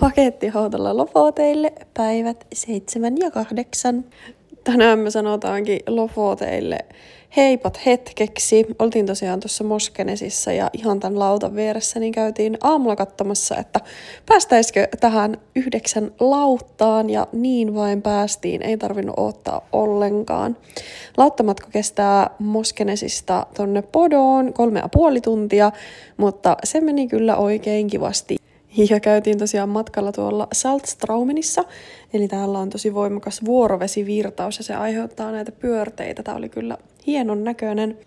Pakettihautalla Lofoteille päivät 7 ja 8. Tänään me sanotaankin Lofoteille heipat hetkeksi. Oltiin tosiaan tuossa Moskenesissa ja ihan tämän lautan vieressä niin käytiin aamulla katsomassa, että päästäisikö tähän 9 lauttaan ja niin vain päästiin. Ei tarvinnut odottaa ollenkaan. Lauttamatka kestää Moskenesista tonne Podoon 3,5 tuntia, mutta se meni kyllä oikein kivasti. Ja käytiin tosiaan matkalla tuolla Saltstraumenissa, eli täällä on tosi voimakas vuorovesivirtaus ja se aiheuttaa näitä pyörteitä. Tää oli kyllä hienon näköinen.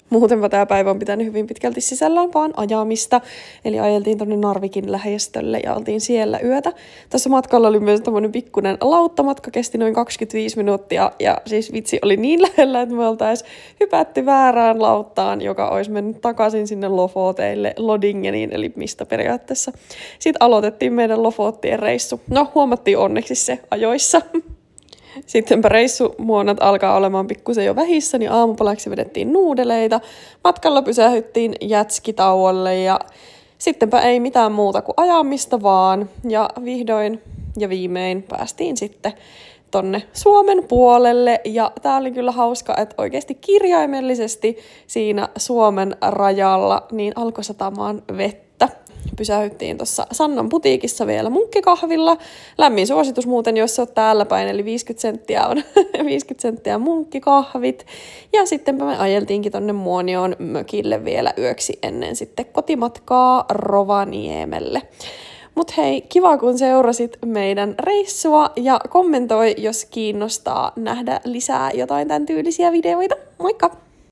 Muutenpa tämä päivä on pitänyt hyvin pitkälti sisällään vaan ajamista, eli ajeltiin tonne Narvikin lähistölle ja oltiin siellä yötä. Tässä matkalla oli myös tämmöinen pikkuinen lauttamatka, kesti noin 25 minuuttia ja siis vitsi oli niin lähellä, että me oltaisiin hypätty väärään lauttaan, joka olisi mennyt takaisin sinne Lofoteille, Lodingeniin, eli mistä periaatteessa. Sitten aloitettiin meidän Lofoottien reissu. No, huomattiin onneksi se ajoissa. Sittenpä reissumuonat alkaa olemaan pikkusen jo vähissä, niin aamupalaksi vedettiin nuudeleita. Matkalla pysähyttiin jätskitauolle ja sittenpä ei mitään muuta kuin ajamista vaan. Ja vihdoin ja viimein päästiin sitten tonne Suomen puolelle. Ja tää oli kyllä hauska, että oikeasti kirjaimellisesti siinä Suomen rajalla niin alkoi satamaan vettä. Pysähyttiin tuossa Sannan putiikissa vielä munkkikahvilla. Lämmin suositus muuten, jos olet täällä päin, eli 50 senttiä on 50 senttiä munkkikahvit. Ja sitten me ajeltiinkin tonne Muonioon mökille vielä yöksi ennen sitten kotimatkaa Rovaniemelle. Mut hei, kiva kun seurasit meidän reissua ja kommentoi, jos kiinnostaa nähdä lisää jotain tämän tyylisiä videoita. Moikka!